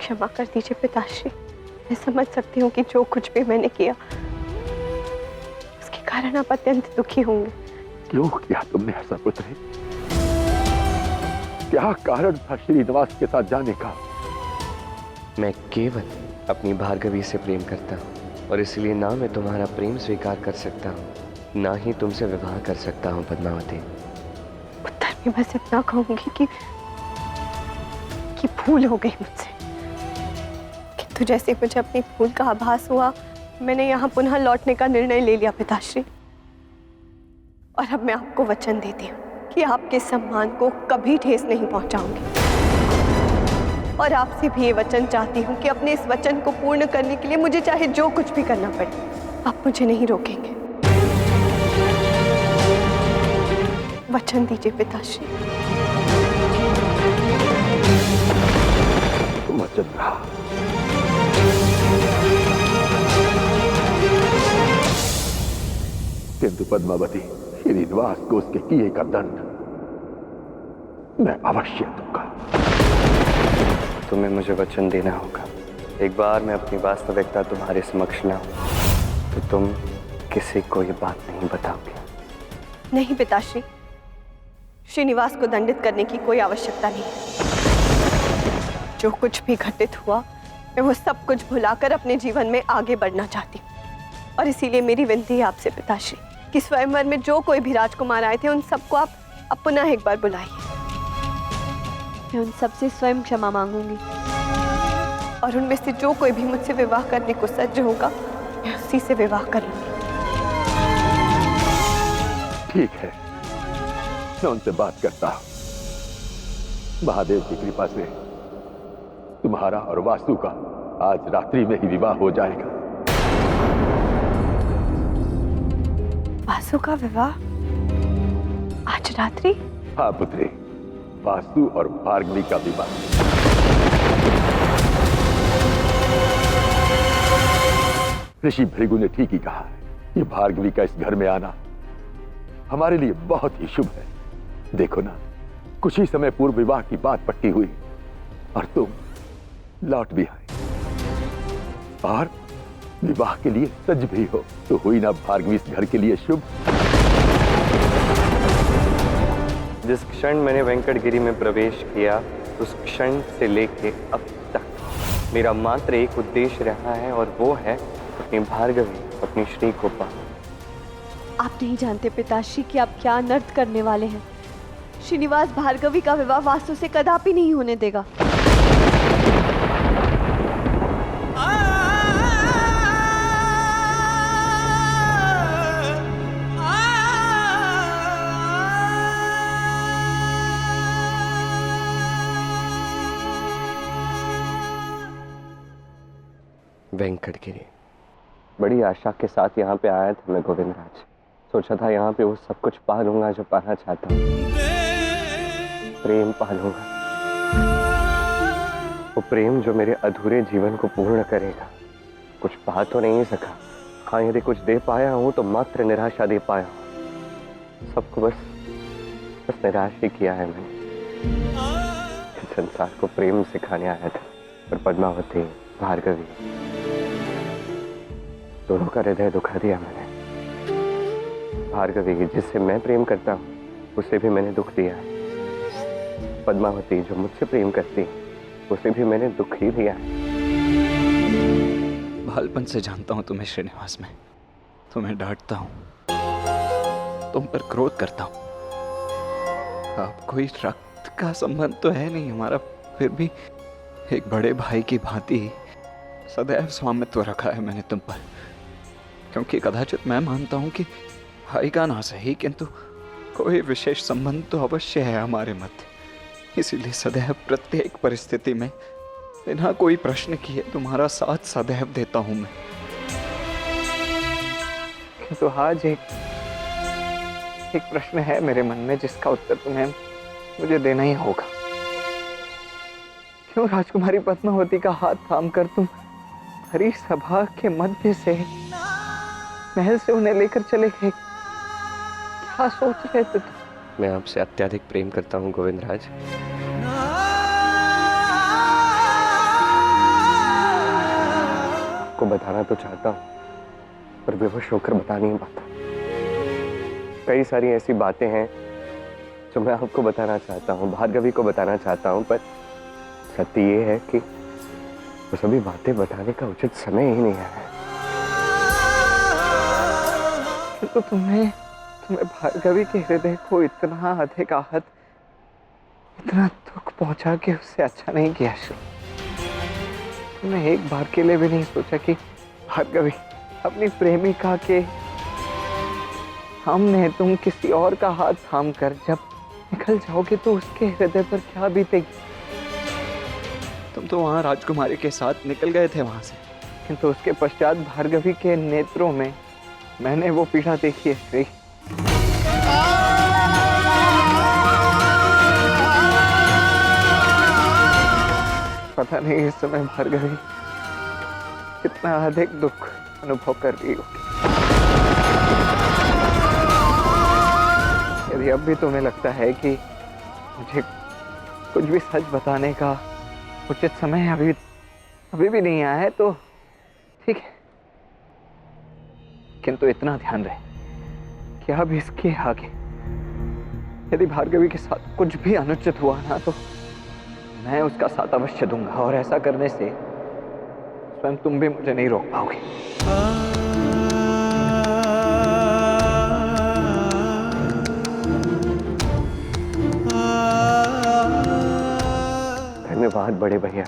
क्षमा कर दीजिए पिताश्री। मैं समझ सकती हूँ कि जो कुछ भी मैंने किया उसके कारण आप अत्यंत दुखी होंगे। क्यों किया तुमने ऐसा पुत्री? क्या कारण था श्रीनिवास के साथ जाने का? मैं केवल अपनी भार्गवी से प्रेम करता हूँ और इसलिए ना मैं तुम्हारा प्रेम स्वीकार कर सकता हूँ, ना ही तुमसे विवाह कर सकता हूँ पद्मावती। उत्तर में बस इतना कहूंगी कि भूल हो गई मुझसे, किंतु जैसे मुझे अपनी भूल का आभास हुआ मैंने यहाँ पुनः लौटने का निर्णय ले लिया पिताश्री। और अब मैं आपको वचन देती हूँ कि आपके सम्मान को कभी ठेस नहीं पहुंचाऊंगी। और आपसे भी ये वचन चाहती हूँ कि अपने इस वचन को पूर्ण करने के लिए मुझे चाहे जो कुछ भी करना पड़े, आप मुझे नहीं रोकेंगे। वचन दीजिए पिताश्री। वचन रहा। किंतु पद्मावती, श्रीनिवास को उसके किए का दंड मैं अवश्य दूंगा। तुम्हें मुझे वचन देना होगा। एक बार मैं अपनी वास्तविकता तुम्हारे समक्ष लाऊं तो तुम किसी को ये बात नहीं बताओगे। नहीं पिताश्री, श्रीनिवास को दंडित करने की कोई आवश्यकता नहीं है। जो कुछ भी घटित हुआ मैं वो सब कुछ भुलाकर अपने जीवन में आगे बढ़ना चाहती हूँ। और इसीलिए मेरी विनती है आपसे पिताश्री कि स्वयंवर में जो कोई भी राजकुमार आए थे उन सबको आप पुनः एक बार बुलाइए। मैं उन सबसे स्वयं क्षमा मांगूंगी और उनमें से जो कोई भी मुझसे विवाह करने को सज्ज होगा मैं उसी से विवाह करूंगी। ठीक है, मैं उनसे बात करता हूं। महादेव की कृपा से तुम्हारा और वासु का आज रात्रि में ही विवाह हो जाएगा। वासु का विवाह आज रात्रि? हाँ पुत्री, वासु और भार्गवी का विवाह। ऋषि भृगु ने ठीक ही कहा है। ये भार्गवी का इस घर में आना हमारे लिए बहुत ही शुभ है। देखो ना, कुछ ही समय पूर्व विवाह की बात पक्की हुई और तुम लौट भी आए और विवाह के लिए सज भी हो, तो हुई ना भार्गवी इस घर के लिए शुभ। जिस क्षण मैंने वेंकटगिरी में प्रवेश किया उस क्षण से लेके अब तक मेरा मात्र एक उद्देश्य रहा है और वो है अपनी भार्गवी, अपनी श्री को पाना। आप नहीं जानते पिताश्री कि आप क्या अनर्थ करने वाले हैं। श्रीनिवास भार्गवी का विवाह वासु से कदापि नहीं होने देगा। वेंकटगिरी, बड़ी आशा के साथ यहाँ पे आया था मैं गोविंदराज। सोचा था यहाँ पे वो सब कुछ पा लूंगा जो पाना चाहता हूँ। प्रेम पा लूंगा, वो प्रेम जो मेरे अधूरे जीवन को पूर्ण करेगा। कुछ पा तो नहीं सका, हाँ यदि कुछ दे पाया हूँ तो मात्र निराशा दे पाया हूँ। सबको बस निराश ही किया है मैंने। इस संसार को प्रेम सिखाने आया था, पर पद्मावती, भार्गवी, दोनों का हृदय दुखा दिया मैंने। भार्गवी जिससे मैं प्रेम करता हूँ उसे भी मैंने दुख दिया है। पद्मावती जो मुझसे प्रेम करती उसे भी मैंने दुख ही दिया है। बालपन से जानता हूँ तुम्हें श्रीनिवास। में तुम्हें डांटता हूँ, तुम पर क्रोध करता हूँ। अब कोई रक्त का संबंध तो है नहीं हमारा, फिर भी एक बड़े भाई की भांति सदैव स्वामित्व रखा है मैंने तुम पर। क्योंकि कदाचित मैं मानता हूं कि भाई का ना सही किंतु कोई विशेष संबंध तो अवश्य है हमारे मध्य। इसीलिए सदैव प्रत्येक परिस्थिति में बिना कोई प्रश्न किए तुम्हारा साथ सदैव देता हूं मैं। किंतु आज एक प्रश्न है मेरे मन में जिसका उत्तर तुम्हें मुझे देना ही होगा। क्यों राजकुमारी पद्मावती का हाथ थाम कर तुम हरी सभा के मध्य से महल से उन्हें लेकर चले गए? क्या सोच रहे थे तुम? मैं आपसे अत्यधिक प्रेम करता हूँ गोविंदराज। आपको बताना तो चाहता हूँ, पर बेहोश होकर बता नहीं पाता। कई सारी ऐसी बातें हैं जो मैं आपको बताना चाहता हूँ, भार्गवी को बताना चाहता हूँ, पर सत्य ये है कि वो सभी बातें बताने का उचित समय ही नहीं आया है। तो तुम्हें भार्गवी के हृदय को इतना अधिक आहत, इतना दुख पहुंचा के उससे अच्छा नहीं किया श्री। तुमने एक बार के लिए भी नहीं सोचा कि भार्गवी अपनी प्रेमिका के सामने तुम किसी और का हाथ थाम कर जब निकल जाओगे तो उसके हृदय पर क्या बीतेगी? तुम तो वहां राजकुमारी के साथ निकल गए थे वहां से, किंतु उसके पश्चात भार्गवी के नेत्रों में मैंने वो पीड़ा देखी है श्री। पता नहीं इस समय भार्गवी कितना अधिक दुख अनुभव कर रही होगी। यदि अब भी तुम्हें लगता है कि मुझे कुछ भी सच बताने का उचित समय अभी भी नहीं आया है तो ठीक है, किंतु इतना ध्यान रहे कि अब इसके आगे यदि भार्गवी के साथ कुछ भी अनुचित हुआ ना तो मैं उसका साथ अवश्य दूंगा, और ऐसा करने से स्वयं तुम भी मुझे नहीं रोक पाओगे। धन्यवाद बड़े भैया,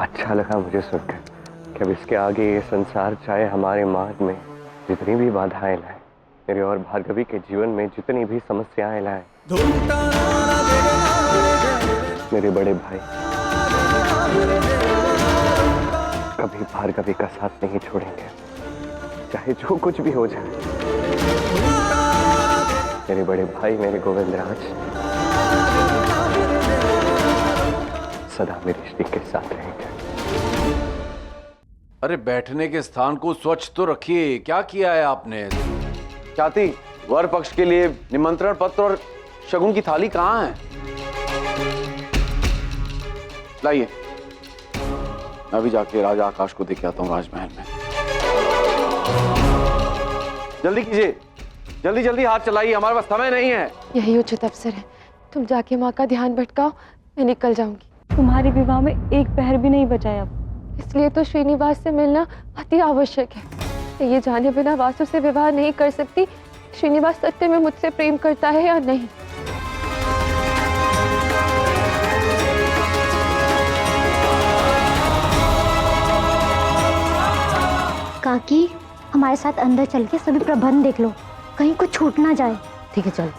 अच्छा लगा मुझे सुनकर कि अब इसके आगे ये संसार चाहे हमारे मार्ग में जितनी भी बाधाएं लाए, मेरे और भार्गवी के जीवन में जितनी भी समस्याएं लाए, मेरे बड़े भाई कभी भार्गवी का साथ नहीं छोड़ेंगे, चाहे जो कुछ भी हो जाए। मेरे बड़े भाई, मेरे गोविंदराज सदा मेरी श्री के साथ रहेंगे। अरे बैठने के स्थान को स्वच्छ तो रखिए, क्या किया है आपने? चाची, वर पक्ष के लिए निमंत्रण पत्र और शगुन की थाली कहाँ है? लाइए, मैं भी जाके राजा आकाश को देख आता हूँ राजमहल में। जल्दी कीजिए, जल्दी जल्दी हाथ चलाइए, हमारे पास समय नहीं है। यही उचित अवसर है, तुम जाके माँ का ध्यान भटकाओ, मैं निकल जाऊंगी। तुम्हारे विवाह में एक पहर भी नहीं बचा है अब, इसलिए तो श्रीनिवास से मिलना अति आवश्यक है। ये जाने बिना वासु से विवाह नहीं कर सकती श्रीनिवास सत्य में मुझसे प्रेम करता है या नहीं। काकी, हमारे साथ अंदर चल के सभी प्रबंध देख लो, कहीं कुछ छूट ना जाए। ठीक है, चल।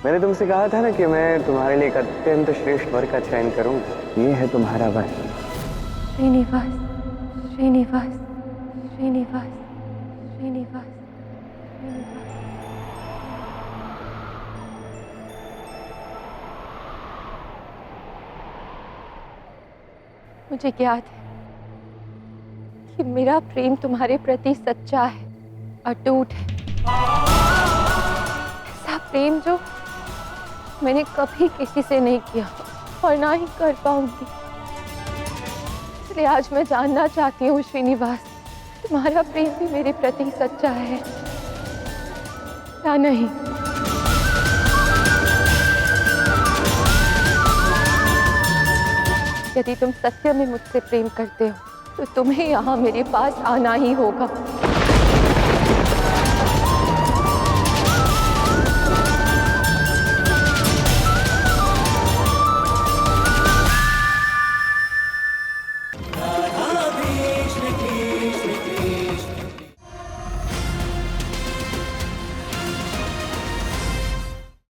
मैंने तुमसे कहा था ना कि मैं तुम्हारे लिए एक अत्यंत श्रेष्ठ वर का चयन करूंगा। ये है तुम्हारा वर। श्रीनिवास, श्रीनिवास, श्रीनिवास, श्रीनिवास, श्रीनिवास। मुझे ज्ञात है कि मेरा प्रेम तुम्हारे प्रति सच्चा है, अटूट है, ऐसा प्रेम जो मैंने कभी किसी से नहीं किया और ना ही कर पाऊंगी। इसलिए आज मैं जानना चाहती हूँ श्रीनिवास, तुम्हारा प्रेम भी मेरे प्रति सच्चा है या नहीं? यदि तुम सत्य में मुझसे प्रेम करते हो तो तुम्हें यहाँ मेरे पास आना ही होगा।